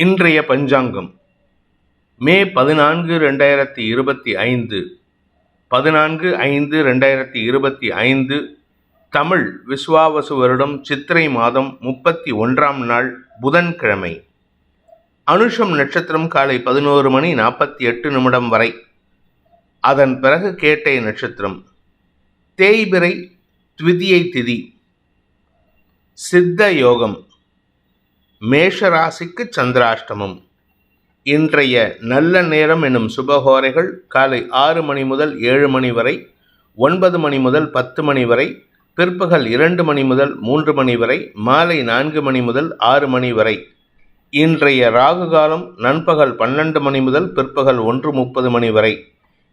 இன்றைய பஞ்சாங்கம் மே 14, 2025 14/5/2025 தமிழ் விஸ்வாவசு வருடம் சித்திரை மாதம் 31ஆம் நாள் புதன்கிழமை. அனுஷம் நட்சத்திரம் காலை 11:48 வரை. அதன் பிறகு கேட்டை நட்சத்திரம். தேய்பிறை த்விதியை திதி. சித்த யோகம். மேஷராசிக்கு சந்திராஷ்டமம். இன்றைய நல்ல நேரம் எனும் சுபஹோரைகள் காலை 6 மணி முதல் 7 மணி வரை, 9 மணி முதல் 10 மணி வரை, பிற்பகல் 2 மணி முதல் 3 மணி வரை, மாலை 4 மணி முதல் 6 மணி வரை. இன்றைய ராகு காலம் நண்பகல் 12 மணி முதல் பிற்பகல் 1:30 மணி வரை.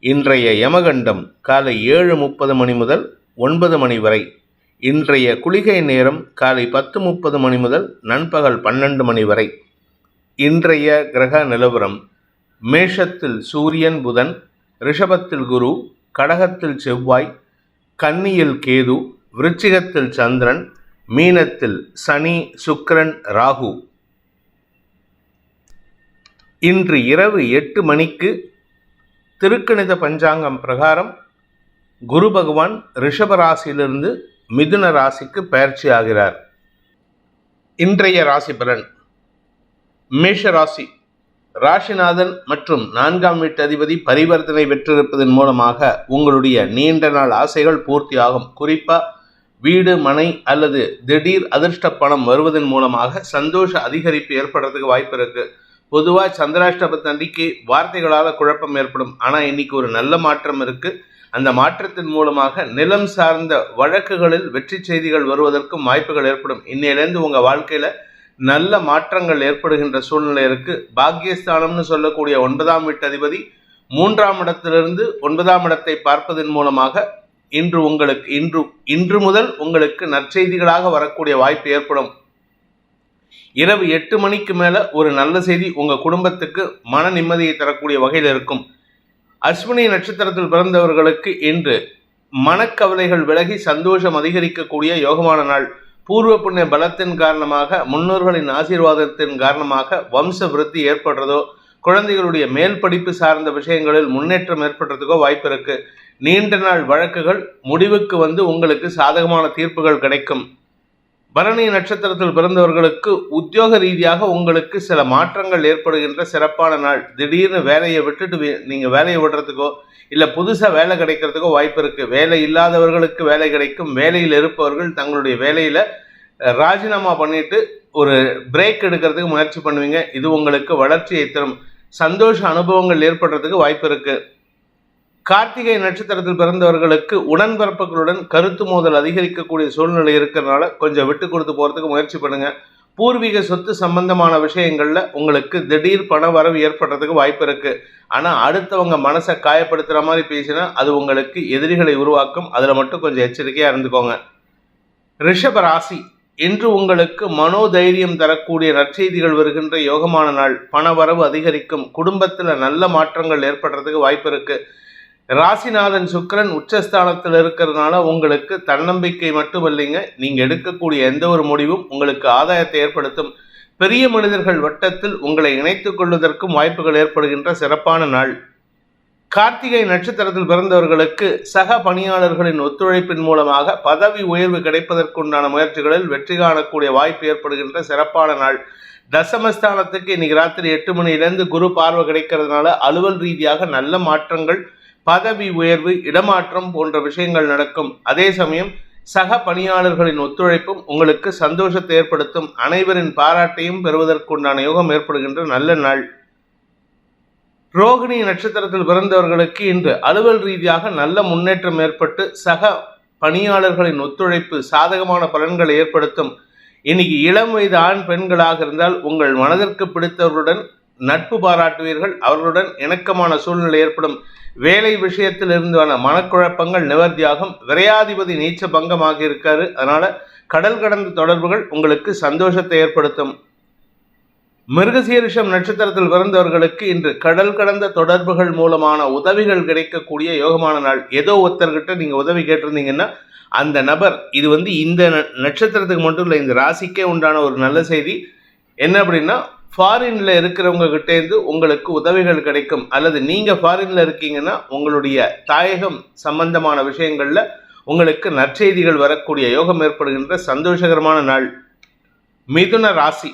இன்றைய யமகண்டம் காலை 7:30 மணி முதல் 9 மணி வரை. இன்றைய குளிகை நேரம் காலை 10:30 மணி முதல் நண்பகல் 12 மணி வரை. இன்றைய கிரக நிலவரம்: மேஷத்தில் சூரியன் புதன், ரிஷபத்தில் குரு, கடகத்தில் செவ்வாய், கன்னியில் கேது, விருச்சிகத்தில் சந்திரன், மீனத்தில் சனி, சுக்கிரன், ராகு. இன்று இரவு 8 மணிக்கு திருக்கணித பஞ்சாங்கம் பிரகாரம் குரு பகவான் ரிஷப ராசியிலிருந்து மிதுன ராசிக்கு பயிற்சி ஆகிறார். இன்றைய ராசி பலன்: மேஷ ராசி. ராசிநாதன் மற்றும் 4ஆம் வீட்டு அதிபதி பரிவர்த்தனை பெற்றிருப்பதன் மூலமாக உங்களுடைய நீண்ட நாள் ஆசைகள் பூர்த்தி ஆகும். குறிப்பா வீடு, மனை அல்லது திடீர் அதிர்ஷ்ட பணம் வருவதன் மூலமாக சந்தோஷ அதிகரிப்பு ஏற்படுறதுக்கு வாய்ப்பு இருக்கு. பொதுவாக சந்திராஷ்டமத்து அன்றைக்கு வார்த்தைகளால் குழப்பம் ஏற்படும். ஆனால் இன்னைக்கு ஒரு நல்ல மாற்றம் இருக்கு. அந்த மாற்றத்தின் மூலமாக நிலம் சார்ந்த வழக்குகளில் வெற்றி செய்திகள் வருவதற்கும் வாய்ப்புகள் ஏற்படும். இன்னையிலேருந்து உங்க வாழ்க்கையில நல்ல மாற்றங்கள் ஏற்படுகின்ற சூழ்நிலை இருக்கு. பாக்கியஸ்தானம்னு சொல்லக்கூடிய 9ஆம் வீட்டு அதிபதி 3ஆம் இடத்திலிருந்து 9ஆம் இடத்தை பார்ப்பதன் மூலமாக இன்று முதல் உங்களுக்கு நற்செய்திகளாக வரக்கூடிய வாய்ப்பு ஏற்படும். இரவு 8 மணிக்கு மேல ஒரு நல்ல செய்தி உங்க குடும்பத்துக்கு மன நிம்மதியை தரக்கூடிய வகையில் இருக்கும். அஸ்வினி நட்சத்திரத்தில் பிறந்தவர்களுக்கு இன்று மனக்கவலைகள் விலகி சந்தோஷம் அதிகரிக்கக்கூடிய யோகமான நாள். பூர்வ புண்ணிய பலத்தின் காரணமாக, முன்னோர்களின் ஆசீர்வாதத்தின் காரணமாக வம்ச விருத்தி ஏற்படுறதோ, குழந்தைகளுடைய மேல் படிப்பு சார்ந்த விஷயங்களில் முன்னேற்றம் ஏற்படுறதுக்கோ வாய்ப்பு இருக்கு. நீண்ட நாள் வழக்குகள் முடிவுக்கு வந்து உங்களுக்கு சாதகமான தீர்ப்புகள் கிடைக்கும். பரணி நட்சத்திரத்தில் பிறந்தவர்களுக்கு உத்தியோக ரீதியாக உங்களுக்கு சில மாற்றங்கள் ஏற்படுகின்ற சிறப்பான நாள். திடீர்னு வேலையை விட்டுட்டு நீங்கள் வேலையை விடுறதுக்கோ இல்லை புதுசாக வேலை கிடைக்கிறதுக்கோ வாய்ப்பு இருக்குது. வேலை இல்லாதவர்களுக்கு வேலை கிடைக்கும். வேலையில் இருப்பவர்கள் தங்களுடைய வேலையில் ராஜினாமா பண்ணிட்டு ஒரு பிரேக் எடுக்கிறதுக்கு முயற்சி பண்ணுவீங்க. இது உங்களுக்கு வளர்ச்சியை தரும். சந்தோஷ அனுபவங்கள் ஏற்படுறதுக்கு வாய்ப்பு இருக்குது. கார்த்திகை நட்சத்திரத்தில் பிறந்தவர்களுக்கு உடன்பிறப்புகளுடன் கருத்து மோதல் அதிகரிக்கக்கூடிய சூழ்நிலை இருக்கிறதுனால கொஞ்சம் விட்டு கொடுத்து போகிறதுக்கு முயற்சி பண்ணுங்க. பூர்வீக சொத்து சம்பந்தமான விஷயங்கள்ல உங்களுக்கு திடீர் பண வரவு ஏற்படுறதுக்கு வாய்ப்பு இருக்கு. ஆனால் அடுத்தவங்க மனசை காயப்படுத்துகிற மாதிரி பேசினா அது உங்களுக்கு எதிரிகளை உருவாக்கும். அதில் மட்டும் கொஞ்சம் எச்சரிக்கையாக இருந்துக்கோங்க. ரிஷப ராசி. இன்று உங்களுக்கு மனோதைரியம் தரக்கூடிய நற்செய்திகள் வருகின்ற யோகமான நாள். பண வரவு அதிகரிக்கும். குடும்பத்தில் நல்ல மாற்றங்கள் ஏற்படுறதுக்கு வாய்ப்பு இருக்கு. ராசிநாதன் சுக்கிரன் உச்சஸ்தானத்தில் இருக்கிறதுனால உங்களுக்கு தன்னம்பிக்கை மட்டும் இல்லைங்க, நீங்க எடுக்கக்கூடிய எந்த ஒரு முடிவும் உங்களுக்கு ஆதாயத்தை ஏற்படுத்தும். பெரிய மனிதர்கள் வட்டத்தில் உங்களை இணைத்துக் கொள்வதற்கும் வாய்ப்புகள் ஏற்படுகின்ற சிறப்பான நாள். கார்த்திகை நட்சத்திரத்தில் பிறந்தவர்களுக்கு சக பணியாளர்களின் ஒத்துழைப்பின் மூலமாக பதவி உயர்வு கிடைப்பதற்குண்டான முயற்சிகளில் வெற்றி காணக்கூடிய வாய்ப்பு ஏற்படுகின்ற சிறப்பான நாள். தசமஸ்தானத்துக்கு இன்னைக்கு ராத்திரி 8 மணியிலிருந்து குரு பார்வை கிடைக்கிறதுனால அலுவல் ரீதியாக நல்ல மாற்றங்கள், பதவி உயர்வு, இடமாற்றம் போன்ற விஷயங்கள் நடக்கும். அதே சமயம் சக பணியாளர்களின் ஒத்துழைப்பும் உங்களுக்கு சந்தோஷத்தை ஏற்படுத்தும். அனைவரின் பாராட்டையும் பெறுவதற்குண்டான யோகம் ஏற்படுகின்ற நல்ல நாள். ரோகிணி நட்சத்திரத்தில் பிறந்தவர்களுக்கு இன்று அலுவல் ரீதியாக நல்ல முன்னேற்றம் ஏற்பட்டு சக பணியாளர்களின் ஒத்துழைப்பு சாதகமான பலன்களை ஏற்படுத்தும். இன்னைக்கு இளம் வயது ஆண் பெண்களாக இருந்தால் உங்கள் மனதிற்கு பிடித்தவர்களுடன் நட்பு பாராட்டுவீர்கள். அவர்களுடன் இணக்கமான சூழ்நிலை ஏற்படும். வேலை விஷயத்தில் இருந்தான மனக்குழப்பங்கள் நிவர்த்தியாகும். விரையாதிபதி நீச்ச பங்கமாக இருக்காரு. அதனால கடல் கடந்த தொடர்புகள் உங்களுக்கு சந்தோஷத்தை ஏற்படுத்தும். மிருகசீரிஷம் நட்சத்திரத்தில் பிறந்தவர்களுக்கு இன்று கடல் கடந்த தொடர்புகள் மூலமான உதவிகள் கிடைக்கக்கூடிய யோகமான நாள். ஏதோ ஒருத்தர்கிட்ட நீங்க உதவி கேட்டிருந்தீங்கன்னா அந்த நபர், இது இந்த நட்சத்திரத்துக்கு மட்டும் இல்லை, இந்த ராசிக்கே உண்டான ஒரு நல்ல செய்தி என்ன அப்படின்னா, ஃபாரின்ல இருக்கிறவங்க கிட்டேருந்து உங்களுக்கு உதவிகள் கிடைக்கும். அல்லது நீங்க ஃபாரின்ல இருக்கீங்கன்னா உங்களுடைய தாயகம் சம்பந்தமான விஷயங்கள்ல உங்களுக்கு நற்செய்திகள் வரக்கூடிய யோகம் ஏற்படுகின்ற சந்தோஷகரமான நாள். மிதுன ராசி.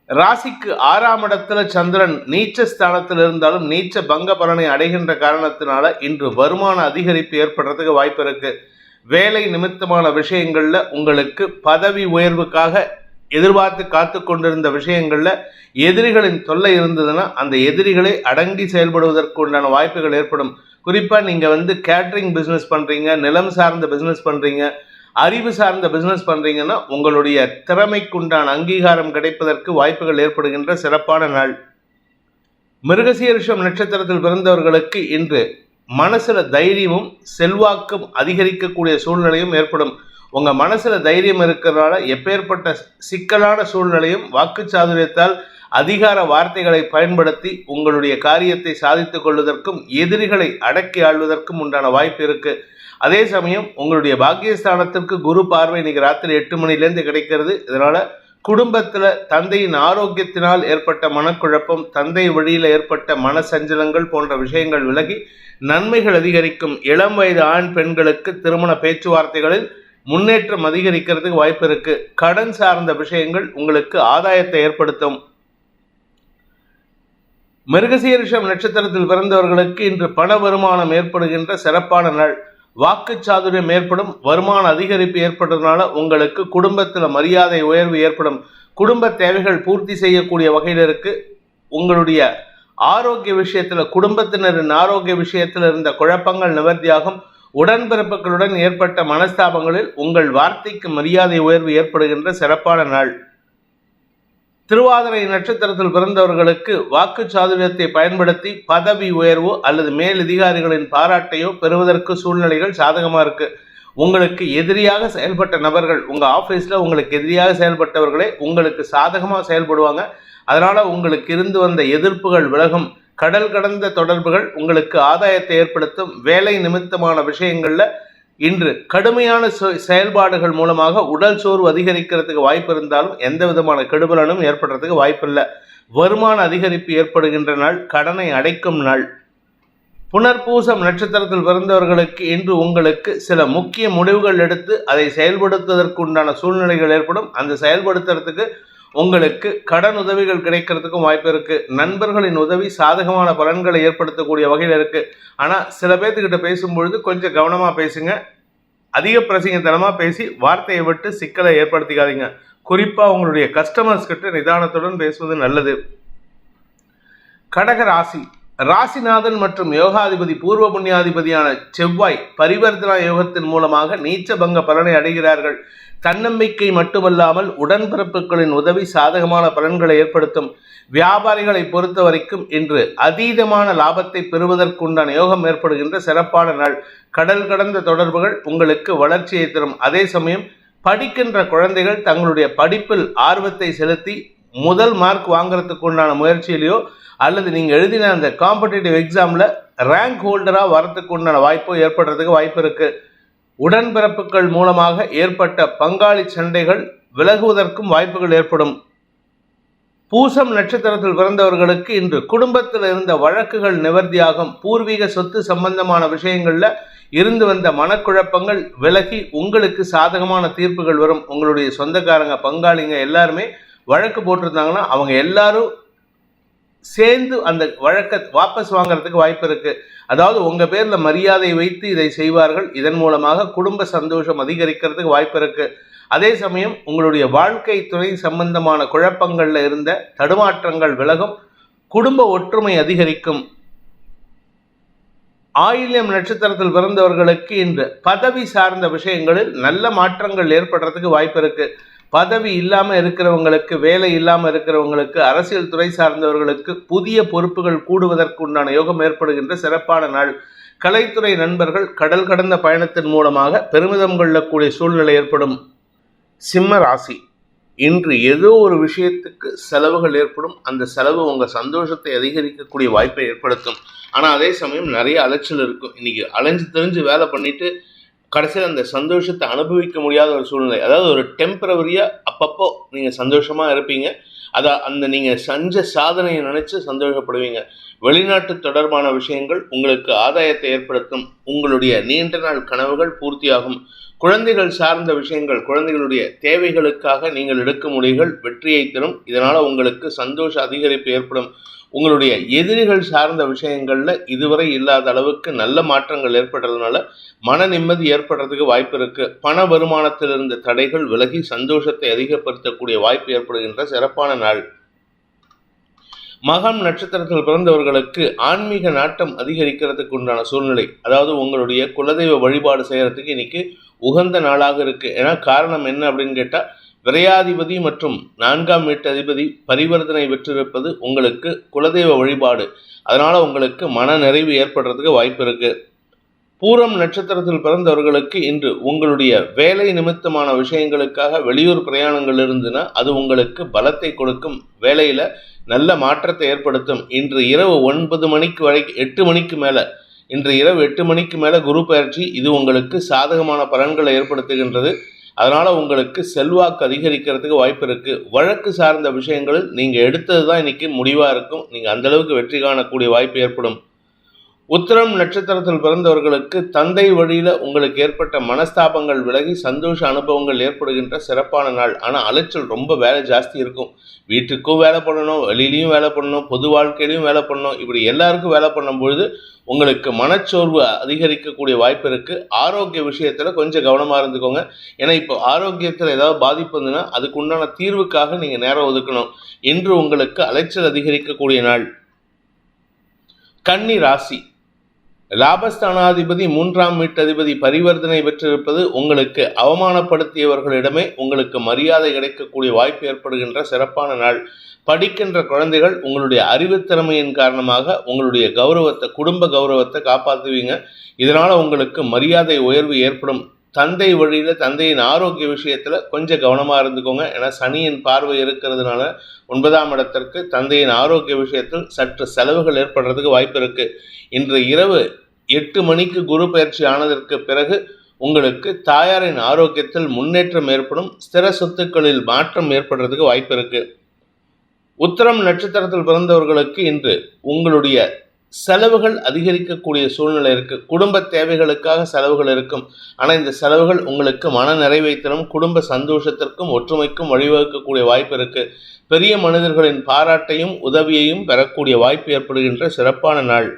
ராசிக்கு 6ஆம் இடத்துல சந்திரன் நீச்ச ஸ்தானத்தில் இருந்தாலும் நீச்ச பங்க பலனை அடைகின்ற காரணத்தினால இன்று வருமான அதிகரிப்பு ஏற்படுறதுக்கு வாய்ப்பு இருக்கு. வேலை நிமித்தமான விஷயங்கள்ல உங்களுக்கு பதவி உயர்வுக்காக எதிர்பார்த்து காத்து கொண்டிருந்த விஷயங்கள்ல எதிரிகளின் தொல்லை இருந்ததுன்னா அந்த எதிரிகளை அடங்கி செயல்படுவதற்கு உண்டான வாய்ப்புகள் ஏற்படும். குறிப்பா நீங்க கேட்டரிங் பிசினஸ் பண்றீங்க, நிலம் சார்ந்த பிசினஸ் பண்றீங்க, அறிவு சார்ந்த பிசினஸ் பண்றீங்கன்னா உங்களுடைய திறமைக்குண்டான அங்கீகாரம் கிடைப்பதற்கு வாய்ப்புகள் ஏற்படுகின்ற சிறப்பான நாள். மிருகசீரிஷம் நட்சத்திரத்தில் பிறந்தவர்களுக்கு இன்று மனசுல தைரியமும் செல்வாக்கும் அதிகரிக்கக்கூடிய சூழ்நிலையும் ஏற்படும். உங்க மனசுல தைரியம் இருக்கிறதுனால எப்பேற்பட்ட சிக்கலான சூழ்நிலையும் வாக்குச்சாதுரியத்தால் அதிகார வார்த்தைகளை பயன்படுத்தி உங்களுடைய காரியத்தை சாதித்துக் கொள்வதற்கும் எதிரிகளை அடக்கி ஆள்வதற்கும் உண்டான வாய்ப்பு இருக்கு. அதே சமயம் உங்களுடைய பாக்கியஸ்தானத்திற்கு குரு பார்வை இன்னைக்கு ராத்திரி 8 மணிலேருந்து கிடைக்கிறது. இதனால குடும்பத்துல தந்தையின் ஆரோக்கியத்தினால் ஏற்பட்ட மனக்குழப்பம், தந்தை வழியில் ஏற்பட்ட மன சஞ்சலங்கள் போன்ற விஷயங்கள் விலகி நன்மைகள் அதிகரிக்கும். இளம் வயது ஆண் பெண்களுக்கு திருமண பேச்சுவார்த்தைகளில் முன்னேற்றம் அதிகரிக்கிறதுக்கு வாய்ப்பு இருக்கு. கடன் சார்ந்த விஷயங்கள் உங்களுக்கு ஆதாயத்தை ஏற்படுத்தும். மிருகசீரிஷம் நட்சத்திரத்தில் பிறந்தவர்களுக்கு இன்று பண வருமானம் ஏற்படுகின்ற சிறப்பான நாள். வாக்குச்சாதுரியம் ஏற்படும், வருமான அதிகரிப்பு ஏற்படுறதுனால உங்களுக்கு குடும்பத்தில் மரியாதை உயர்வு ஏற்படும். குடும்ப தேவைகள் பூர்த்தி செய்யக்கூடிய வகையில் இருக்கு. உங்களுடைய ஆரோக்கிய விஷயத்துல, குடும்பத்தினரின் ஆரோக்கிய விஷயத்தில் இருந்த குழப்பங்கள் நிவர்த்தியாகும். உடன்பிறப்புகளுடன் ஏற்பட்ட மனஸ்தாபங்களில் உங்கள் வார்த்தைக்கு மரியாதை உயர்வு ஏற்படுகின்ற சிறப்பான நாள். திருவாதிரை நட்சத்திரத்தில் பிறந்தவர்களுக்கு வாக்கு சாதுரியத்தை பயன்படுத்தி பதவி உயர்வோ அல்லது மேலதிகாரிகளின் பாராட்டையோ பெறுவதற்கு சூழ்நிலைகள் சாதகமா இருக்கு. உங்களுக்கு எதிரியாக செயல்பட்ட நபர்கள், உங்க ஆபீஸ்ல உங்களுக்கு எதிரியாக செயல்பட்டவர்களே உங்களுக்கு சாதகமா செயல்படுவாங்க. அதனால உங்களுக்கு இருந்து வந்த எதிர்ப்புகள் விலகும். கடல் கடந்த தொடர்புகள் உங்களுக்கு ஆதாயத்தை ஏற்படுத்தும். வேலை நிமித்தமான விஷயங்கள்ல இன்று கடுமையான செயல்பாடுகள் மூலமாக உடல் சோர்வு அதிகரிக்கிறதுக்கு வாய்ப்பு இருந்தாலும் எந்த விதமான கெடுபலனும் ஏற்படுறதுக்கு வாய்ப்பில்லை. வருமான அதிகரிப்பு ஏற்படுகின்ற நாள், கடனை அடைக்கும் நாள். புனர்பூசம் நட்சத்திரத்தில் பிறந்தவர்களுக்கு இன்று உங்களுக்கு சில முக்கிய முடிவுகள் எடுத்து அதை செயல்படுத்துவதற்கு உண்டான சூழ்நிலைகள் ஏற்படும். அந்த செயல்படுத்துறதுக்கு உங்களுக்கு கடன் உதவிகள் கிடைக்கிறதுக்கும் வாய்ப்பு இருக்கு. நண்பர்களின் உதவி சாதகமான பலன்களை ஏற்படுத்தக்கூடிய வகையில் இருக்கு. ஆனா சில பேர்த்துக்கிட்ட பேசும்பொழுது கொஞ்சம் கவனமா பேசுங்க. அதிக பிரசங்கத்தனமா பேசி வார்த்தையை விட்டு சிக்கலை ஏற்படுத்திக்காதீங்க. குறிப்பா உங்களுடைய கஸ்டமர்ஸ் கிட்ட நிதானத்துடன் பேசுவது நல்லது. கடக ராசி. ராசிநாதன் மற்றும் யோகாதிபதி பூர்வ புண்ணியாதிபதியான செவ்வாய் பரிவர்த்தனா யோகத்தின் மூலமாக நீச்ச பங்க பலனை அடைகிறார்கள். தன்னம்பிக்கை மட்டுமல்லாமல் உடன்பிறப்புகளின் உதவி சாதகமான பலன்களை ஏற்படுத்தும். வியாபாரிகளை பொறுத்த வரைக்கும் இன்று அதீதமான லாபத்தை பெறுவதற்குண்டான யோகம் ஏற்படுகின்ற சிறப்பான நாள். கடல் கடந்த தொடர்புகள் உங்களுக்கு வளர்ச்சியை தரும். அதே சமயம் படிக்கின்ற குழந்தைகள் தங்களுடைய படிப்பில் ஆர்வத்தை செலுத்தி முதல் மார்க் வாங்குறதுக்கு உண்டான முயற்சியிலையோ அல்லது நீங்க எழுதின அந்த காம்படிட்டிவ் எக்ஸாம்ல ரேங்க் ஹோல்டரா வரதுக்கு உண்டான வாய்ப்போ ஏற்படுறதுக்கு வாய்ப்பு இருக்கு. உடன்பிறப்புகள் மூலமாக ஏற்பட்ட பங்காளி சண்டைகள் விலகுவதற்கும் வாய்ப்புகள் ஏற்படும். பூசம் நட்சத்திரத்தில் பிறந்தவர்களுக்கு இன்று குடும்பத்தில் இருந்த வழக்குகள் நிவர்த்தியாகும். பூர்வீக சொத்து சம்பந்தமான விஷயங்கள்ல இருந்து வந்த மனக்குழப்பங்கள் விலகி உங்களுக்கு சாதகமான தீர்ப்புகள் வரும். உங்களுடைய சொந்தக்காரங்க, பங்காளிங்க எல்லாருமே வழக்கு போட்டிருந்தாங்கன்னா அவங்க எல்லாரும் சேர்ந்து அந்த வழக்கை வாபஸ் வாங்குறதுக்கு வாய்ப்பு இருக்கு. அதாவது உங்க பேர்ல மரியாதை வைத்து இதை செய்வார்கள். இதன் மூலமாக குடும்ப சந்தோஷம் அதிகரிக்கிறதுக்கு வாய்ப்பு இருக்கு. அதே சமயம் உங்களுடைய வாழ்க்கை துணை சம்பந்தமான குழப்பங்கள்ல இருந்த தடுமாற்றங்கள் விலகும். குடும்ப ஒற்றுமை அதிகரிக்கும். ஆயில்யம் நட்சத்திரத்தில் பிறந்தவர்களுக்கு இன்று பதவி சார்ந்த விஷயங்களில் நல்ல மாற்றங்கள் ஏற்படுறதுக்கு வாய்ப்பு இருக்கு. பதவி இல்லாம இருக்கிறவங்களுக்கு, வேலை இல்லாம இருக்கிறவங்களுக்கு, அரசியல் துறை சார்ந்தவர்களுக்கு புதிய பொறுப்புகள் கூடுவதற்கு உண்டான யோகம் ஏற்படுகின்ற சிறப்பான நாள். கலைத்துறை நண்பர்கள் கடல் கடந்த பயணத்தின் மூலமாக பெருமிதம் கொள்ளக்கூடிய சூழ்நிலை ஏற்படும். சிம்ம ராசி. இன்று ஏதோ ஒரு விஷயத்துக்கு செலவுகள் ஏற்படும். அந்த செலவு உங்கள் சந்தோஷத்தை அதிகரிக்கக்கூடிய வாய்ப்பை ஏற்படுத்தும். ஆனால் அதே சமயம் நிறைய அலைச்சல் இருக்கும். இன்னைக்கு அலைஞ்சு தெரிஞ்சு வேலை பண்ணிட்டு கடைசியில் அந்த சந்தோஷத்தை அனுபவிக்க முடியாத ஒரு சூழ்நிலை. அதாவது ஒரு டெம்பரவரியாக அப்பப்போ நீங்கள் சந்தோஷமாக இருப்பீங்க. அந்த நீங்கள் செஞ்ச சாதனையை நினச்சி சந்தோஷப்படுவீங்க. வெளிநாட்டு தொடர்பான விஷயங்கள் உங்களுக்கு ஆதாயத்தை ஏற்படுத்தும். உங்களுடைய நீண்ட நாள் கனவுகள் பூர்த்தியாகும். குழந்தைகள் சார்ந்த விஷயங்கள், குழந்தைகளுடைய தேவைகளுக்காக நீங்கள் எடுக்கும் முடிவுகள் வெற்றியை தரும். இதனால் உங்களுக்கு சந்தோஷ அதிகரிப்பு ஏற்படும். உங்களுடைய எதிரிகள் சார்ந்த விஷயங்களில் இதுவரை இல்லாத அளவுக்கு நல்ல மாற்றங்கள் ஏற்படுறதுனால மன நிம்மதி ஏற்படுறதுக்கு வாய்ப்பு இருக்குது. பண வருமானத்தில் இருந்த தடைகள் விலகி சந்தோஷத்தை அதிகப்படுத்தக்கூடிய வாய்ப்பு ஏற்படுகின்ற சிறப்பான நாள். மகம் நட்சத்திரத்தில் பிறந்தவர்களுக்கு ஆன்மீக நாட்டம் அதிகரிக்கிறதுக்கு உண்டான சூழ்நிலை. அதாவது உங்களுடைய குலதெய்வ வழிபாடு செய்கிறதுக்கு இன்னைக்கு உகந்த நாளாக இருக்குது. ஏன்னா காரணம் என்ன அப்படின்னு கேட்டால், விரையாதிபதி மற்றும் 4ஆம் வீட்டு அதிபதி பரிவர்த்தனை பெற்றிருப்பது உங்களுக்கு குலதெய்வ வழிபாடு. அதனால் உங்களுக்கு மன நிறைவு ஏற்படுறதுக்கு வாய்ப்பு இருக்குது. பூரம் நட்சத்திரத்தில் பிறந்தவர்களுக்கு இன்று உங்களுடைய வேலை நிமித்தமான விஷயங்களுக்காக வெளியூர் பிரயாணங்கள் இருந்துன்னா அது உங்களுக்கு பலத்தை கொடுக்கும். வேலையில் நல்ல மாற்றத்தை ஏற்படுத்தும். இன்று இரவு 9 மணிக்கு 8 மணிக்கு மேலே இன்று இரவு 8 மணிக்கு மேலே குரு பயிற்சி. இது உங்களுக்கு சாதகமான பலன்களை ஏற்படுத்துகின்றது. அதனால் உங்களுக்கு செல்வாக்கு அதிகரிக்கிறதுக்கு வாய்ப்பு இருக்குது. வழக்கு சார்ந்த விஷயங்களில் நீங்கள் எடுத்தது தான் இன்றைக்கி முடிவாக இருக்கும். நீங்கள் அந்தளவுக்கு வெற்றி காணக்கூடிய வாய்ப்பு ஏற்படும். உத்திரம் நட்சத்திரத்தில் பிறந்தவர்களுக்கு தந்தை வழியில் உங்களுக்கு ஏற்பட்ட மனஸ்தாபங்கள் விலகி சந்தோஷ அனுபவங்கள் ஏற்படுகின்ற சிறப்பான நாள். ஆனால் அலைச்சல் ரொம்ப வேலை ஜாஸ்தி இருக்கும். வீட்டுக்கும் வேலை பண்ணணும், வெளியிலையும் வேலை பண்ணணும், பொது வாழ்க்கையிலையும் வேலை பண்ணணும். இப்படி எல்லாருக்கும் வேலை பண்ணும்பொழுது உங்களுக்கு மனச்சோர்வு அதிகரிக்கக்கூடிய வாய்ப்பு இருக்குது. ஆரோக்கிய விஷயத்தில் கொஞ்சம் கவனமாக இருந்துக்கோங்க. ஏன்னா இப்போ ஆரோக்கியத்தில் ஏதாவது பாதிப்பு இருந்ததுன்னா அதுக்கு உண்டான தீர்வுக்காக நீங்கள் நேரம் ஒதுக்கணும். இன்று உங்களுக்கு அலைச்சல் அதிகரிக்கக்கூடிய நாள். கன்னி ராசி. லாபஸ்தானாதிபதி 3ஆம் வீட்டதிபதி பரிவர்த்தனை பெற்றிருப்பது உங்களுக்கு அவமானப்படுத்தியவர்களிடமே உங்களுக்கு மரியாதை கிடைக்கக்கூடிய வாய்ப்பு ஏற்படுகின்ற சிறப்பான நாள். படிக்கின்ற குழந்தைகள் உங்களுடைய அறிவுத்திறமையின் காரணமாக உங்களுடைய கௌரவத்தை, குடும்ப கௌரவத்தை காப்பாற்றுவீங்க. இதனால் உங்களுக்கு மரியாதை உயர்வு ஏற்படும். தந்தை வழியில் தந்தையின் ஆரோக்கிய விஷயத்தில் கொஞ்சம் கவனமாக இருந்துக்கோங்க. ஏன்னா சனியின் பார்வை இருக்கிறதுனால 9ஆம் இடத்திற்கு தந்தையின் ஆரோக்கிய விஷயத்தில் சற்று செலவுகள் ஏற்படுறதுக்கு வாய்ப்பு இருக்குது. இன்று இரவு 8 மணிக்கு குரு பயிற்சி ஆனதற்கு பிறகு உங்களுக்கு தாயாரின் ஆரோக்கியத்தில் முன்னேற்றம் ஏற்படும். ஸ்திர சொத்துக்களில் மாற்றம் ஏற்படுறதுக்கு வாய்ப்பு இருக்குது. உத்திரம் நட்சத்திரத்தில் பிறந்தவர்களுக்கு இன்று உங்களுடைய செலவுகள் அதிகரிக்கக்கூடிய சூழ்நிலை இருக்குது. குடும்ப தேவைகளுக்காக செலவுகள் இருக்கும். ஆனால் இந்த செலவுகள் உங்களுக்கு மன நிறைவை தரும். குடும்ப சந்தோஷத்திற்கும் ஒற்றுமைக்கும் வழிவகுக்கக்கூடிய வாய்ப்பு இருக்குது. பெரிய மனிதர்களின் பாராட்டையும் உதவியையும் பெறக்கூடிய வாய்ப்பு ஏற்படுகின்ற சிறப்பான நாள்.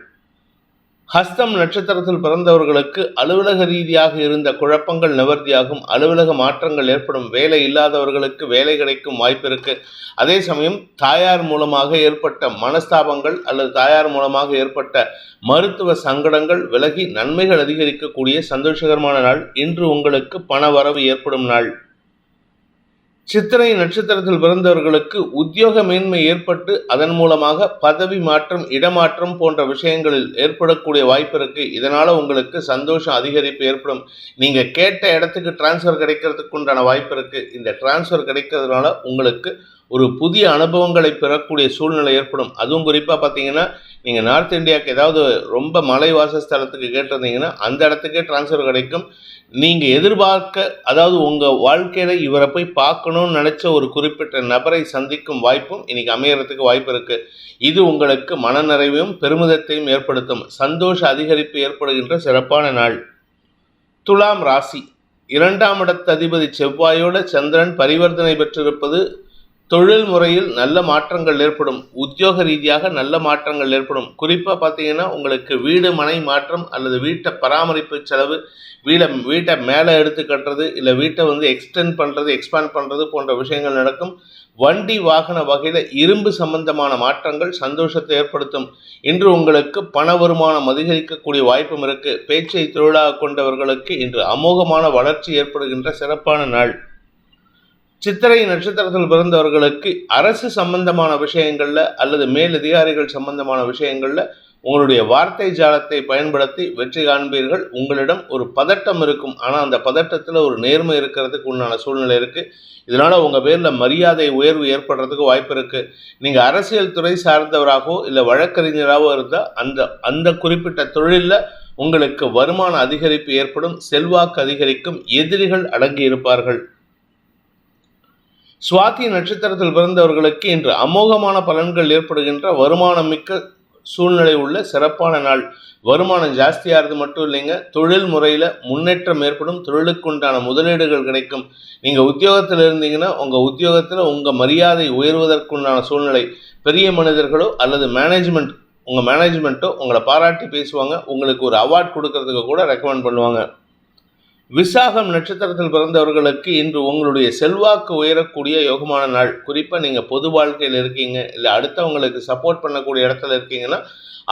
ஹஸ்தம் நட்சத்திரத்தில் பிறந்தவர்களுக்கு அலுவலக ரீதியாக இருந்த குழப்பங்கள் நிவர்த்தியாகும். அலுவலக மாற்றங்கள் ஏற்படும். வேலை இல்லாதவர்களுக்கு வேலை கிடைக்கும் வாய்ப்பு இருக்கு. அதே சமயம் தாயார் மூலமாக ஏற்பட்ட மனஸ்தாபங்கள் அல்லது தாயார் மூலமாக ஏற்பட்ட மருத்துவ சங்கடங்கள் விலகி நன்மைகள் அதிகரிக்கக்கூடிய சந்தோஷகரமான நாள். இன்று உங்களுக்கு பண வரவு ஏற்படும் நாள். சித்திரை நட்சத்திரத்தில் பிறந்தவர்களுக்கு உத்தியோக மேன்மை ஏற்பட்டு அதன் மூலமாக பதவி மாற்றம், இடமாற்றம் போன்ற விஷயங்களில் ஏற்படக்கூடிய வாய்ப்பு இருக்கு. இதனால உங்களுக்கு சந்தோஷம் அதிகரிப்பு ஏற்படும். நீங்க கேட்ட இடத்துக்கு டிரான்ஸ்ஃபர் கிடைக்கிறதுக்கு உண்டான வாய்ப்பு இருக்கு. இந்த டிரான்ஸ்ஃபர் கிடைக்கிறதுனால உங்களுக்கு ஒரு புதிய அனுபவங்களை பெறக்கூடிய சூழ்நிலை ஏற்படும். அதுவும் குறிப்பாக பார்த்தீங்கன்னா நீங்கள் நார்த் இந்தியாவுக்கு ஏதாவது ரொம்ப மலைவாசஸ்தலத்துக்கு கேட்டிருந்தீங்கன்னா அந்த இடத்துக்கே டிரான்ஸ்ஃபர் கிடைக்கும். நீங்கள் எதிர்பார்க்க, அதாவது உங்கள் வாழ்க்கையில் இவரை போய் பார்க்கணும்னு நினச்ச ஒரு குறிப்பிட்ட நபரை சந்திக்கும் வாய்ப்பும் இன்னைக்கு அமையறதுக்கு வாய்ப்பு இருக்குது. இது உங்களுக்கு மனநிறைவையும் பெருமிதத்தையும் ஏற்படுத்தும். சந்தோஷ அதிகரிப்பு ஏற்படுகின்ற சிறப்பான நாள். துலாம் ராசி. 2ஆம் இடத்து அதிபதி செவ்வாயோட சந்திரன் பரிவர்த்தனை பெற்றிருப்பது தொழில் முறையில் நல்ல மாற்றங்கள் ஏற்படும். உத்தியோக ரீதியாக நல்ல மாற்றங்கள் ஏற்படும். குறிப்பாக பார்த்தீங்கன்னா உங்களுக்கு வீடு மனை மாற்றம் அல்லது வீட்டை பராமரிப்பு செலவு, வீட்டை மேலே எடுத்து கட்டுறது, இல்லை வீட்டை எக்ஸ்டெண்ட் பண்ணுறது, எக்ஸ்பேண்ட் பண்ணுறது போன்ற விஷயங்கள் நடக்கும். வண்டி வாகன வகையில் இரும்பு சம்பந்தமான மாற்றங்கள் சந்தோஷத்தை ஏற்படுத்தும். இன்று உங்களுக்கு பண வருமானம் அதிகரிக்கக்கூடிய வாய்ப்பும் இருக்கு. பேச்சை தொழிலாக கொண்டவர்களுக்கு இன்று அமோகமான வளர்ச்சி ஏற்படுகின்ற சிறப்பான நாள். சித்திரை நட்சத்திரத்தில் பிறந்தவர்களுக்கு அரசு சம்பந்தமான விஷயங்களில் அல்லது மேலதிகாரிகள் சம்பந்தமான விஷயங்களில் உங்களுடைய வார்த்தை ஜாலத்தை பயன்படுத்தி வெற்றி காண்பீர்கள். உங்களிடம் ஒரு பதட்டம் இருக்கும், ஆனால் அந்த பதட்டத்தில் ஒரு நேர்மை இருக்கிறதுக்கு உண்டான சூழ்நிலை இருக்குது. இதனால் உங்கள் பேரில் மரியாதை உயர்வு ஏற்படுறதுக்கு வாய்ப்பு இருக்குது. நீங்கள் அரசியல் துறை சார்ந்தவராகவோ இல்லை வழக்கறிஞராகவோ இருந்தால் அந்த குறிப்பிட்ட தொழிலில் உங்களுக்கு வருமான அதிகரிப்பு ஏற்படும், செல்வாக்கு அதிகரிக்கும், எதிரிகள் அடங்கி இருப்பார்கள். சுவாதி நட்சத்திரத்தில் பிறந்தவர்களுக்கு இன்று அமோகமான பலன்கள் ஏற்படுகின்ற வருமானம் மிக்க சூழ்நிலை உள்ள சிறப்பான நாள். வருமானம் ஜாஸ்தியாகிறது மட்டும் இல்லைங்க, தொழில் முறையில் முன்னேற்றம் ஏற்படும், தொழிலுக்கு உண்டான முதலீடுகள் கிடைக்கும். நீங்கள் உத்தியோகத்தில் இருந்தீங்கன்னா உங்கள் உத்தியோகத்தில் உங்கள் மரியாதை உயர்வதற்குண்டான சூழ்நிலை, பெரிய மனிதர்களோ அல்லது உங்கள் மேனேஜ்மெண்ட்டோ உங்களை பாராட்டி பேசுவாங்க, உங்களுக்கு ஒரு அவார்ட் கொடுக்கறதுக்கு கூட ரெக்கமெண்ட் பண்ணுவாங்க. விசாகம் நட்சத்திரத்தில் பிறந்தவர்களுக்கு இன்று உங்களுடைய செல்வாக்கு உயரக்கூடிய யோகமான நாள். குறிப்பாக நீங்கள் பொது வாழ்க்கையில் இருக்கீங்க, இல்லை அடுத்தவங்களுக்கு சப்போர்ட் பண்ணக்கூடிய இடத்துல இருக்கீங்கன்னா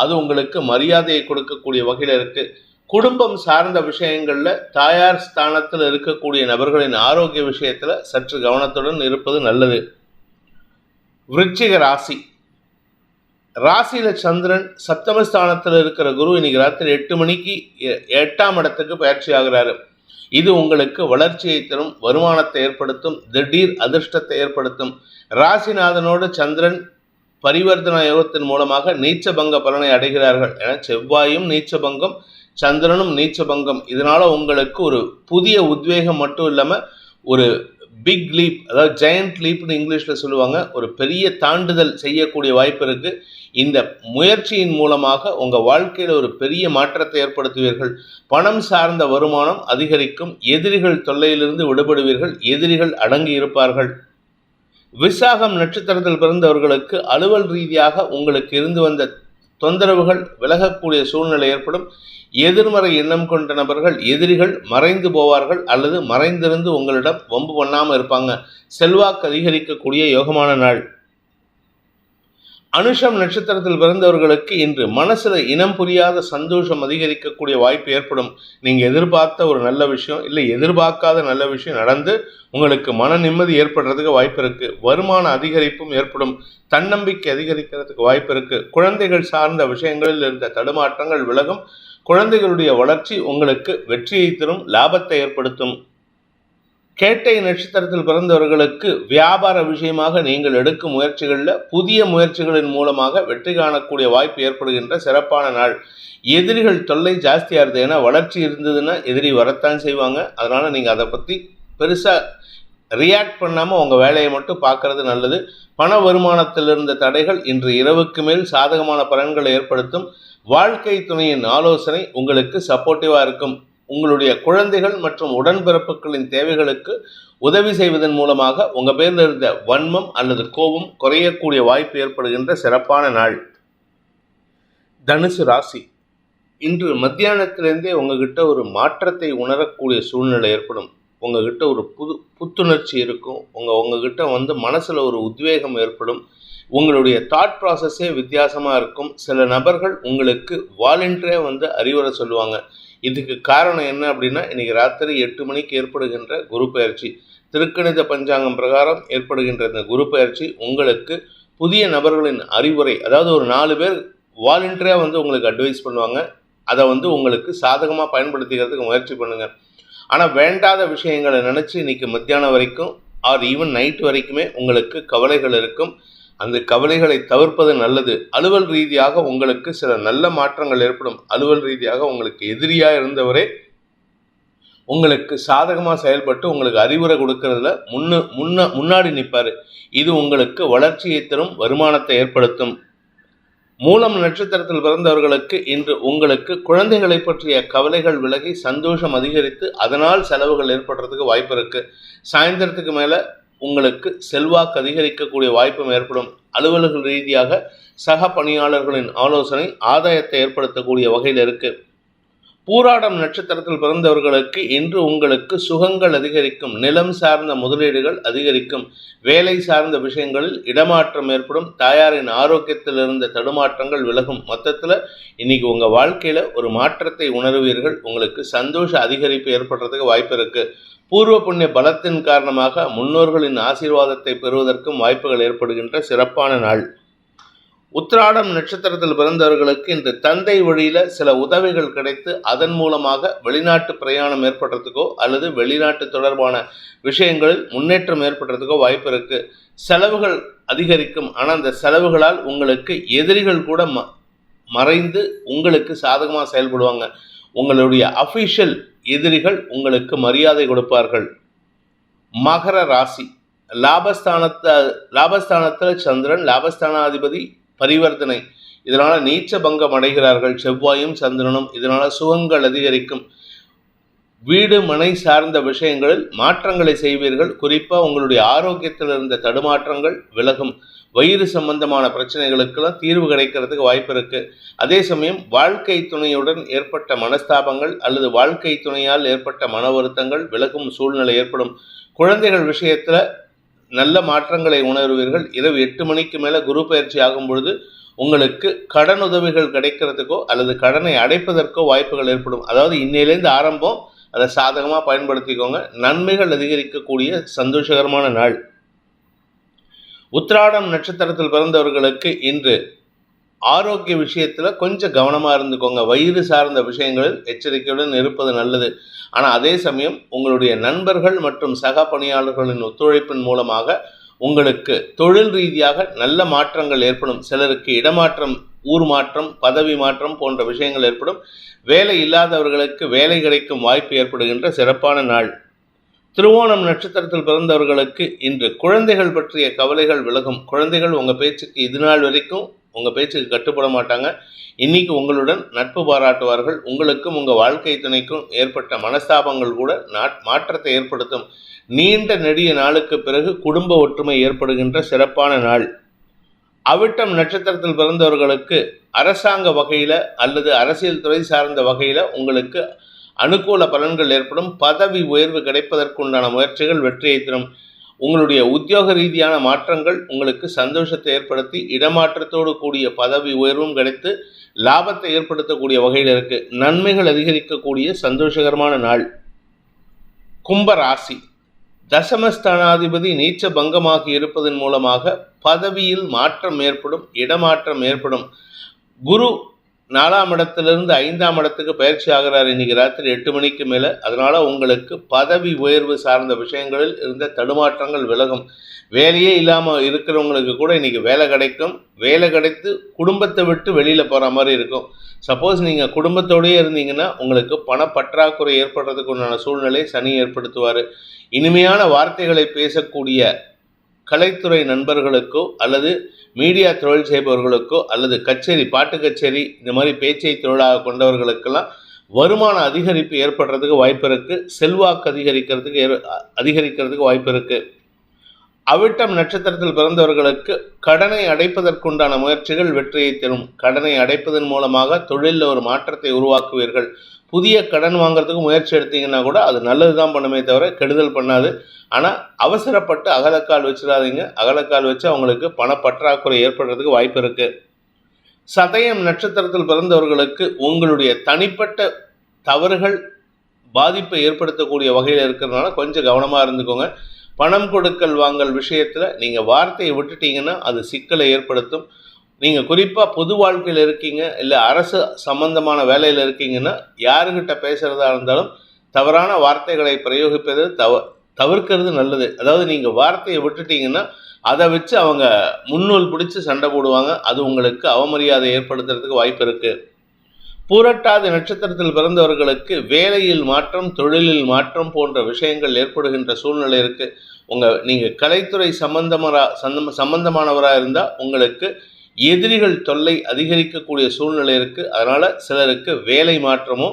அது உங்களுக்கு மரியாதையை கொடுக்கக்கூடிய வகையில் இருக்குது. குடும்பம் சார்ந்த விஷயங்களில் தாயார் ஸ்தானத்தில் இருக்கக்கூடிய நபர்களின் ஆரோக்கிய விஷயத்தில் சற்று கவனத்துடன் இருப்பது நல்லது. விருச்சிக ராசியில் சந்திரன், சப்தமஸ்தானத்தில் இருக்கிற குரு இன்னைக்கு ராத்திரி 8 மணிக்கு 8ஆம் இடத்துக்கு பயிற்சி ஆகிறாரு. இது உங்களுக்கு வளர்ச்சியை தரும், வருமானத்தை ஏற்படுத்தும், திடீர் அதிர்ஷ்டத்தை ஏற்படுத்தும். ராசிநாதனோடு சந்திரன் பரிவர்த்தனா யோகத்தின் மூலமாக நீச்சபங்க பலனை அடைகிறார்கள். என செவ்வாயும் நீச்சபங்கம், சந்திரனும் நீச்சபங்கம். இதனால உங்களுக்கு ஒரு புதிய உத்வேகம் மட்டும் இல்லாமல் ஒரு பிக் லீப், அதாவது ஜெயண்ட் லீப்னு இங்கிலீஷில் சொல்லுவாங்க, ஒரு பெரிய தாண்டுதல் செய்யக்கூடிய வாய்ப்பு இருக்குது. இந்த முயற்சியின் மூலமாக உங்கள் வாழ்க்கையில் ஒரு பெரிய மாற்றத்தை ஏற்படுத்துவீர்கள். பணம் சார்ந்த வருமானம் அதிகரிக்கும், எதிரிகள் தொல்லையிலிருந்து விடுபடுவீர்கள், எதிரிகள் அடங்கி இருப்பார்கள். விசாகம் நட்சத்திரத்தில் பிறந்தவர்களுக்கு அலுவல் ரீதியாக உங்களுக்கு இருந்து வந்த தொந்தரவுகள் விலகக்கூடிய சூழ்நிலை ஏற்படும். எதிர்மறை எண்ணம் கொண்ட நபர்கள், எதிரிகள் மறைந்து போவார்கள் அல்லது மறைந்திருந்து உங்களிடம் வம்பு பண்ணாமல் இருப்பாங்க. செல்வாக்கு அதிகரிக்கக்கூடிய யோகமான நாள். அனுஷம் நட்சத்திரத்தில் பிறந்தவர்களுக்கு இன்று மனசுல இனம் புரியாத சந்தோஷம் அதிகரிக்கக்கூடிய வாய்ப்பு ஏற்படும். நீங்க எதிர்பார்த்த ஒரு நல்ல விஷயம் இல்லை எதிர்பார்க்காத நல்ல விஷயம் நடந்து உங்களுக்கு மன நிம்மதி ஏற்படுறதுக்கு வாய்ப்பு இருக்கு. வருமான அதிகரிப்பும் ஏற்படும், தன்னம்பிக்கை அதிகரிக்கிறதுக்கு வாய்ப்பு இருக்கு. குழந்தைகள் சார்ந்த விஷயங்களில் இருந்த தடுமாற்றங்கள் விலகும். குழந்தைகளுடைய வளர்ச்சி உங்களுக்கு வெற்றியை தரும், லாபத்தை ஏற்படுத்தும். கேட்டை நட்சத்திரத்தில் பிறந்தவர்களுக்கு வியாபார விஷயமாக நீங்கள் எடுக்கும் முயற்சிகளில் புதிய முயற்சிகளின் மூலமாக வெற்றி காணக்கூடிய வாய்ப்பு ஏற்படுகின்ற சிறப்பான நாள். எதிரிகள் தொல்லை ஜாஸ்தியாகிறது, ஏன்னா வளர்ச்சி இருந்ததுன்னா எதிரி வரத்தான் செய்வாங்க. அதனால் நீங்கள் அதை பற்றி பெருசாக ரியாக்ட் பண்ணாமல் உங்கள் வேலையை மட்டும் பார்க்கறது நல்லது. பண வருமானத்தில் இருந்த தடைகள் இன்று இரவுக்கு மேல் சாதகமான பலன்களை ஏற்படுத்தும். வாழ்க்கை துணையின் ஆலோசனை உங்களுக்கு சப்போர்ட்டிவாக இருக்கும். உங்களுடைய குழந்தைகள் மற்றும் உடன்பிறப்புகளின் தேவைகளுக்கு உதவி செய்வதன் மூலமாக உங்கள் பேரில் இருந்த வன்மம் அல்லது கோபம் குறையக்கூடிய வாய்ப்பு ஏற்படுகின்ற சிறப்பான நாள். தனுசு ராசி, இன்று மத்தியானத்திலேருந்தே உங்ககிட்ட ஒரு மாற்றத்தை உணரக்கூடிய சூழ்நிலை ஏற்படும். உங்ககிட்ட ஒரு புத்துணர்ச்சி இருக்கும். உங்ககிட்ட மனசில் ஒரு உத்வேகம் ஏற்படும். உங்களுடைய தாட் ப்ராசஸே வித்தியாசமாக இருக்கும். சில நபர்கள் உங்களுக்கு வாலண்டியராக அறிவுரை சொல்லுவாங்க. இதுக்கு காரணம் என்ன அப்படின்னா, இன்றைக்கி ராத்திரி 8 மணிக்கு ஏற்படுகின்ற குரு பயிற்சி, திருக்கணித பஞ்சாங்கம் பிரகாரம் ஏற்படுகின்ற இந்த குரு பயிற்சி உங்களுக்கு புதிய நபர்களின் அறிவுரை, அதாவது ஒரு 4 பேர் வாலண்டியராக உங்களுக்கு அட்வைஸ் பண்ணுவாங்க. அதை உங்களுக்கு சாதகமாக பயன்படுத்திக்கிறதுக்கு முயற்சி பண்ணுங்கள். ஆனால் வேண்டாத விஷயங்களை நினச்சி இன்றைக்கி மத்தியானம் வரைக்கும் ஆர் ஈவன் நைட் வரைக்குமே உங்களுக்கு கவலைகள் இருக்கும். அந்த கவலைகளை தவிர்ப்பது நல்லது. அலுவல் ரீதியாக உங்களுக்கு சில நல்ல மாற்றங்கள் ஏற்படும். அலுவல் ரீதியாக உங்களுக்கு எதிரியாக இருந்தவரே உங்களுக்கு சாதகமாக செயல்பட்டு உங்களுக்கு அறிவுரை கொடுக்கறதுல முன்னாடி நிற்பார். இது உங்களுக்கு வளர்ச்சியை தரும், வருமானத்தை ஏற்படுத்தும். மூலம் நட்சத்திரத்தில் பிறந்தவர்களுக்கு இன்று உங்களுக்கு குழந்தைகளை பற்றிய கவலைகள் விலகி சந்தோஷம் அதிகரித்து அதனால் செலவுகள் ஏற்படுறதுக்கு வாய்ப்பு இருக்குது. சாயந்தரத்துக்கு மேலே உங்களுக்கு செல்வாக்கு அதிகரிக்கக்கூடிய வாய்ப்பும் ஏற்படும். அலுவலக ரீதியாக சக பணியாளர்களின் ஆலோசனை ஆதாயத்தை ஏற்படுத்தக்கூடிய வகையில் இருக்கு. பூராடம் நட்சத்திரத்தில் பிறந்தவர்களுக்கு இன்று உங்களுக்கு சுகங்கள் அதிகரிக்கும். நிலம் சார்ந்த முதலீடுகள் அதிகரிக்கும். வேலை சார்ந்த விஷயங்களில் இடமாற்றம் ஏற்படும். தாயாரின் ஆரோக்கியத்தில் இருந்த தடுமாற்றங்கள் விலகும். மொத்தத்தில் இன்னைக்கு உங்கள் வாழ்க்கையில் ஒரு மாற்றத்தை உணர்வீர்கள். உங்களுக்கு சந்தோஷ அதிகரிப்பு ஏற்படுறதுக்கு வாய்ப்பு இருக்கு. பூர்வ புண்ணிய பலத்தின் காரணமாக முன்னோர்களின் ஆசீர்வாதத்தை பெறுவதற்கும் வாய்ப்புகள் ஏற்படுகின்ற சிறப்பான நாள். உத்திராடம் நட்சத்திரத்தில் பிறந்தவர்களுக்கு இன்று தந்தை வழியில் சில உதவிகள் கிடைத்து அதன் மூலமாக வெளிநாட்டு பிரயாணம் ஏற்படுறதுக்கோ அல்லது வெளிநாட்டு தொடர்பான விஷயங்களில் முன்னேற்றம் ஏற்படுறதுக்கோ வாய்ப்பு இருக்குது. செலவுகள் அதிகரிக்கும். ஆனால் அந்த செலவுகளால் உங்களுக்கு எதிரிகள் கூட மறைந்து உங்களுக்கு சாதகமாக செயல்படுவாங்க. உங்களுடைய அபிஷியல் எதிரிகள் உங்களுக்கு மரியாதை கொடுப்பார்கள். மகர ராசி, லாபஸ்தானத்தில் சந்திரன், லாபஸ்தானாதிபதி பரிவர்த்தனை, இதனால நீச்ச பங்கம் அடைகிறார்கள் செவ்வாயும் சந்திரனும். இதனால சுகங்கள் அதிகரிக்கும். வீடு மனை சார்ந்த விஷயங்களில் மாற்றங்களை செய்வீர்கள். குறிப்பாக உங்களுடைய ஆரோக்கியத்தில் இருந்த தடுமாற்றங்கள் விலகும். வயிறு சம்பந்தமான பிரச்சனைகளுக்கெல்லாம் தீர்வு கிடைக்கிறதுக்கு வாய்ப்பு இருக்கு. அதே சமயம் வாழ்க்கை துணையுடன் ஏற்பட்ட மனஸ்தாபங்கள் அல்லது வாழ்க்கை துணையால் ஏற்பட்ட மன வருத்தங்கள் விலகும் சூழ்நிலை ஏற்படும். குழந்தைகள் விஷயத்துல நல்ல மாற்றங்களை உணர்வீர்கள். இரவு 8 மணிக்கு மேல குரு பயிற்சி ஆகும் பொழுது உங்களுக்கு கடன் உதவிகள் கிடைக்கிறதுக்கோ அல்லது கடனை அடைப்பதற்கோ வாய்ப்புகள் ஏற்படும். அதாவது இன்னையிலேருந்து ஆரம்பம், அதை சாதகமாக பயன்படுத்திக்கோங்க. நன்மைகள் அதிகரிக்கக்கூடிய சந்தோஷகரமான நாள். உத்திராடம் நட்சத்திரத்தில் பிறந்தவர்களுக்கு இன்று ஆரோக்கிய விஷயத்தில் கொஞ்சம் கவனமாக இருந்துக்கோங்க. வயிறு சார்ந்த விஷயங்களில் எச்சரிக்கையுடன் இருப்பது நல்லது. ஆனால் அதே சமயம் உங்களுடைய நண்பர்கள் மற்றும் சக பணியாளர்களின் ஒத்துழைப்பின் மூலமாக உங்களுக்கு தொழில் ரீதியாக நல்ல மாற்றங்கள் ஏற்படும். சிலருக்கு இடமாற்றம், ஊர் மாற்றம், பதவி மாற்றம் போன்ற விஷயங்கள் ஏற்படும். வேலை இல்லாதவர்களுக்கு வேலை கிடைக்கும் வாய்ப்பு ஏற்படுகின்ற சிறப்பான நாள். திருவோணம் நட்சத்திரத்தில் பிறந்தவர்களுக்கு இன்று குழந்தைகள் பற்றிய கவலைகள் விலகும். குழந்தைகள் உங்கள் பேச்சுக்கு இது நாள் வரைக்கும் உங்கள் பேச்சுக்கு கட்டுப்பட மாட்டாங்க. இன்னைக்கு உங்களுடன் நட்பு பாராட்டுவார்கள். உங்களுக்கும் உங்கள் வாழ்க்கை துணைக்கும் ஏற்பட்ட மனஸ்தாபங்கள் கூட மாற்றத்தை ஏற்படுத்தும். நீண்ட நெடிய நாளுக்கு பிறகு குடும்ப ஒற்றுமை ஏற்படுகின்ற சிறப்பான நாள். அவிட்டம் நட்சத்திரத்தில் பிறந்தவர்களுக்கு அரசாங்க வகையில் அல்லது அரசியல் துறை சார்ந்த வகையில் உங்களுக்கு அனுகூல பலன்கள் ஏற்படும். பதவி உயர்வு கிடைப்பதற்குண்டான முயற்சிகள் வெற்றியை தரும். உங்களுடைய உத்தியோக ரீதியான மாற்றங்கள் உங்களுக்கு சந்தோஷத்தை ஏற்படுத்தி இடமாற்றத்தோடு கூடிய பதவி உயர்வும் கிடைத்து லாபத்தை ஏற்படுத்தக்கூடிய வகையில் இருக்கு. நன்மைகள் அதிகரிக்கக்கூடிய சந்தோஷகரமான நாள். கும்பராசி, தசமஸ்தானாதிபதி நீச்ச பங்கமாகி இருப்பதன் மூலமாக பதவியில் மாற்றம் ஏற்படும், இடமாற்றம் ஏற்படும். குரு 4ஆம் இடத்திலிருந்து 5ஆம் இடத்துக்கு பயிற்சி ஆகிறார் இன்னைக்கு ராத்திரி 8 மணிக்கு மேலே. அதனால் உங்களுக்கு பதவி உயர்வு சார்ந்த விஷயங்களில் இருந்த தடுமாற்றங்கள் விலகும். வேலையே இல்லாமல் இருக்கிறவங்களுக்கு கூட இன்றைக்கி வேலை கிடைக்கும். வேலை கிடைத்து குடும்பத்தை விட்டு வெளியில் போகிற மாதிரி இருக்கும். சப்போஸ் நீங்கள் குடும்பத்தோடையே இருந்தீங்கன்னா உங்களுக்கு பணப்பற்றாக்குறை ஏற்படுறதுக்கு உண்டான சூழ்நிலை சனி ஏற்படுத்துவார். இனிமையான வார்த்தைகளை பேசக்கூடிய கலைத்துறை நண்பர்களுக்கோ அல்லது மீடியா தொழில் செய்பவர்களுக்கோ அல்லது கச்சேரி, பாட்டு கச்சேரி, இந்த மாதிரி பேச்சை தொழிலாக கொண்டவர்களுக்கெல்லாம் வருமான அதிகரிப்பு ஏற்படுறதுக்கு வாய்ப்பு இருக்குது. செல்வாக்கு அதிகரிக்கிறதுக்கு வாய்ப்பு இருக்குது. அவிட்டம் நட்சத்திரத்தில் பிறந்தவர்களுக்கு கடனை அடைப்பதற்குண்டான முயற்சிகள் வெற்றியை தரும். கடனை அடைப்பதன் மூலமாக தொழிலில் ஒரு மாற்றத்தை உருவாக்குவீர்கள். புதிய கடன் வாங்குறதுக்கு முயற்சி எடுத்தீங்கன்னா கூட அது நல்லது தான் பண்ணுமே தவிர கெடுதல் பண்ணாது. ஆனால் அவசரப்பட்டு அகலக்கால் வச்சிடாதீங்க. அகலக்கால் வச்சு அவங்களுக்கு பணப்பற்றாக்குறை ஏற்படுறதுக்கு வாய்ப்பு இருக்குது. சதயம் நட்சத்திரத்தில் பிறந்தவர்களுக்கு உங்களுடைய தனிப்பட்ட தவறுகள் பாதிப்பை ஏற்படுத்தக்கூடிய வகையில் இருக்கிறதுனால கொஞ்சம் கவனமாக இருந்துக்கோங்க. பணம் கொடுக்கல் வாங்கல் விஷயத்தில் நீங்கள் வார்த்தையை விட்டுட்டீங்கன்னா அது சிக்கலை ஏற்படுத்தும். நீங்கள் குறிப்பாக பொது வாழ்க்கையில் இருக்கீங்க, இல்லை அரசு சம்பந்தமான வேலையில் இருக்கீங்கன்னா யாருக்கிட்ட பேசுகிறதா இருந்தாலும் தவறான வார்த்தைகளை பிரயோகிப்பது தவிர்க்கிறது நல்லது. அதாவது நீங்கள் வார்த்தையை விட்டுட்டீங்கன்னா அதை வச்சு அவங்க முன்னூல் பிடிச்சி சண்டை போடுவாங்க. அது உங்களுக்கு அவமரியாதை ஏற்படுத்துறதுக்கு வாய்ப்பு இருக்குது. பூரட்டாதி நட்சத்திரத்தில் பிறந்தவர்களுக்கு வேலையில் மாற்றம், தொழிலில் மாற்றம் போன்ற விஷயங்கள் ஏற்படுகின்ற சூழ்நிலை இருக்குது. நீங்கள் கலைத்துறை சம்பந்தமானவராக இருந்தால் உங்களுக்கு எதிரிகள் தொல்லை அதிகரிக்கக்கூடிய சூழ்நிலை இருக்குது. அதனால் சிலருக்கு வேலை மாற்றமோ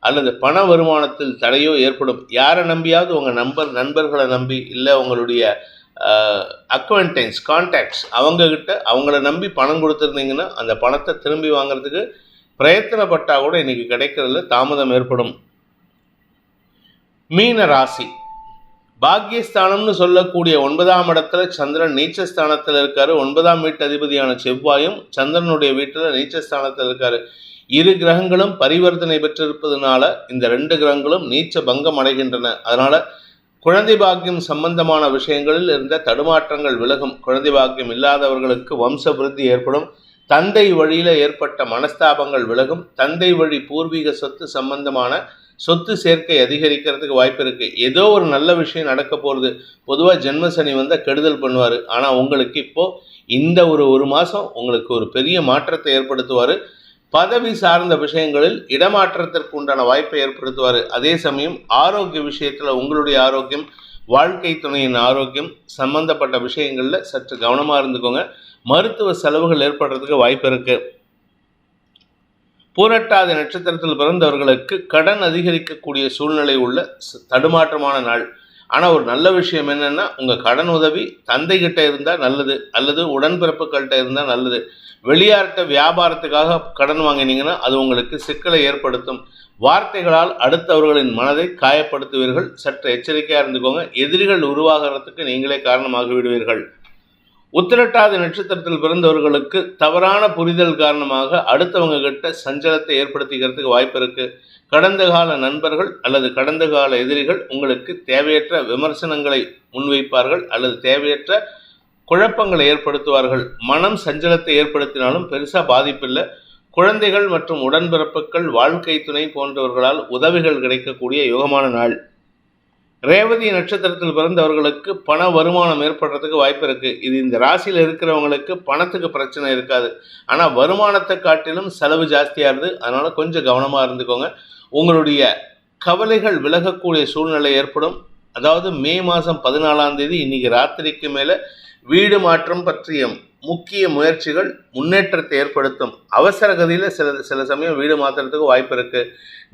அல்லது பண வருமானத்தில் தடையோ ஏற்படும். யாரை நம்பியாவது உங்கள் நண்பர்களை நம்பி, இல்லை உங்களுடைய அக்வென்டன்ஸ், கான்டாக்ட்ஸ், அவங்கள நம்பி பணம் கொடுத்துருந்தீங்கன்னா அந்த பணத்தை திரும்பி வாங்கிறதுக்கு பிரயத்தனப்பட்டால் கூட இன்றைக்கி கிடைக்கிறதுல தாமதம் ஏற்படும். மீன ராசி, பாக்யஸ்தானம்னு சொல்லக்கூடிய 9ஆம் இடத்துல சந்திரன் நீச்சஸ்தானத்தில் இருக்காரு. 9ஆம் வீட்டு அதிபதியான செவ்வாயும் சந்திரனுடைய வீட்டில் நீச்சஸ்தானத்தில் இருக்காரு. இரு கிரகங்களும் பரிவர்த்தனை பெற்றிருப்பதனால இந்த 2 கிரகங்களும் நீச்ச பங்கம் அடைகின்றன. அதனால குழந்தை பாக்கியம் சம்பந்தமான விஷயங்களில் இருந்த தடுமாற்றங்கள் விலகும். குழந்தை பாக்கியம் இல்லாதவர்களுக்கு வம்ச விருத்தி ஏற்படும். தந்தை வழியில் ஏற்பட்ட மனஸ்தாபங்கள் விலகும். தந்தை வழி பூர்வீக சொத்து சம்பந்தமான சொத்து சேர்க்கை அதிகரிக்கிறதுக்கு வாய்ப்பு இருக்குது. ஏதோ ஒரு நல்ல விஷயம் நடக்க போகிறது. பொதுவாக ஜென்மசனி வந்தால் கெடுதல் பண்ணுவார். ஆனால் உங்களுக்கு இப்போது இந்த ஒரு மாதம் உங்களுக்கு ஒரு பெரிய மாற்றத்தை ஏற்படுத்துவார். பதவி சார்ந்த விஷயங்களில் இடமாற்றத்திற்கு உண்டான வாய்ப்பை ஏற்படுத்துவார். அதே சமயம் ஆரோக்கிய விஷயத்தில் உங்களுடைய ஆரோக்கியம், வாழ்க்கை துணையின் ஆரோக்கியம் சம்பந்தப்பட்ட விஷயங்களில் சற்று கவனமாக இருந்துக்கோங்க. மருத்துவ செலவுகள் ஏற்படுறதுக்கு வாய்ப்பு இருக்கு. பூரட்டாதி நட்சத்திரத்தில் பிறந்தவர்களுக்கு கடன் அதிகரிக்கக்கூடிய சூழ்நிலை உள்ள தடுமாற்றமான நாள். ஆனால் ஒரு நல்ல விஷயம் என்னென்னா, உங்கள் கடன் உதவி தந்தைகிட்ட இருந்தால் நல்லது, அல்லது உடன்பிறப்புகள்கிட்ட இருந்தால் நல்லது. வெளியார்கிட்ட வியாபாரத்துக்காக கடன் வாங்கினீங்கன்னா அது உங்களுக்கு சிக்கலை ஏற்படுத்தும். வார்த்தைகளால் அடுத்தவர்களின் மனதை காயப்படுத்துவீர்கள். சற்று எச்சரிக்கையாக இருந்துக்கோங்க. எதிரிகள் உருவாகிறதுக்கு நீங்களே காரணமாகி விடுவீர்கள். உத்திரட்டாதி நட்சத்திரத்தில் பிறந்தவர்களுக்கு தவறான புரிதல் காரணமாக அடுத்தவங்க கிட்ட சஞ்சலத்தை ஏற்படுத்திக்கிறதுக்கு வாய்ப்பு இருக்கு. கடந்த கால நண்பர்கள் அல்லது கடந்த கால எதிரிகள் உங்களுக்கு தேவையற்ற விமர்சனங்களை முன்வைப்பார்கள் அல்லது தேவையற்ற குழப்பங்களை ஏற்படுத்துவார்கள். மனம் சஞ்சலத்தை ஏற்படுத்தினாலும் பெருசா பாதிப்பில்லை. குழந்தைகள் மற்றும் உடன்பிறப்புகள், வாழ்க்கை துணை போன்றவர்களால் உதவிகள் கிடைக்கக்கூடிய யோகமான நாள். ரேவதி நட்சத்திரத்தில் பிறந்தவர்களுக்கு பண வருமானம் ஏற்படுறதுக்கு வாய்ப்பு இருக்கு. இது இந்த ராசியில் இருக்கிறவங்களுக்கு பணத்துக்கு பிரச்சனை இருக்காது. ஆனால் வருமானத்தை காட்டிலும் செலவு ஜாஸ்தியாகுது. அதனால கொஞ்சம் கவனமாக இருந்துக்கோங்க. உங்களுடைய கவலைகள் விலகக்கூடிய சூழ்நிலை ஏற்படும். அதாவது மே மாதம் 14ஆம் தேதி இன்னைக்கு ராத்திரிக்கு மேலே வீடு மாற்றம் பற்றிய முக்கிய முயற்சிகள் முன்னேற்றத்தை ஏற்படுத்தும். அவசர கதியில் சில சமயம் வீடு மாற்றுறதுக்கு வாய்ப்பு இருக்கு.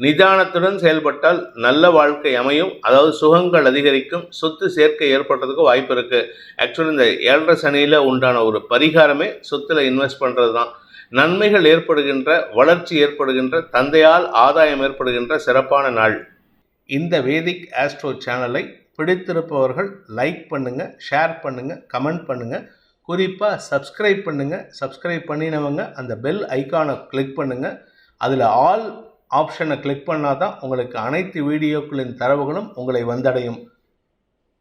நிதானத்துடன் செயல்பட்டால் நல்ல வாழ்க்கை அமையும். அதாவது சுகங்கள் அதிகரிக்கும், சொத்து சேர்க்கை ஏற்படுறதுக்கு வாய்ப்பு இருக்கு. ஆக்சுவலி இந்த 7.5 சனியில் உண்டான ஒரு பரிகாரமே சொத்துல இன்வெஸ்ட் பண்ணுறது தான். நன்மைகள் ஏற்படுகின்ற, வளர்ச்சி ஏற்படுகின்ற, தந்தையால் ஆதாயம் ஏற்படுகின்ற சிறப்பான நாள். இந்த வேதிக் ஆஸ்ட்ரோ சேனலை பிடித்திருப்பவர்கள் லைக் பண்ணுங்கள், ஷேர் பண்ணுங்கள், கமெண்ட் பண்ணுங்கள். குறிப்பாக சப்ஸ்கிரைப் பண்ணுங்கள். சப்ஸ்கிரைப் பண்ணினவங்க அந்த பெல் ஐக்கானை கிளிக் பண்ணுங்கள். அதில் ஆல் ஆப்ஷனை கிளிக் பண்ணால் தான் உங்களுக்கு அனைத்து வீடியோக்களின் தரவுகளும் உங்களை வந்தடையும்.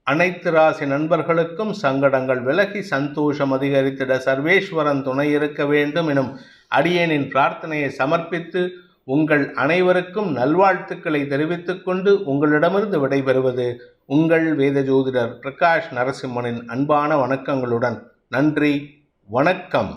அனைத்து ராசி நண்பர்களுக்கும் சங்கடங்கள் விலகி சந்தோஷம் அதிகரித்திட சர்வேஸ்வரன் துணை இருக்க வேண்டும் எனும் அடியேனின் பிரார்த்தனையை சமர்ப்பித்து உங்கள் அனைவருக்கும் நல்வாழ்த்துக்களை தெரிவித்துக் கொண்டு உங்களிடமிருந்து விடைபெறுவது உங்கள் வேத ஜோதிடர் பிரகாஷ் நரசிம்மனின் அன்பான வணக்கங்களுடன். நன்றி, வணக்கம்.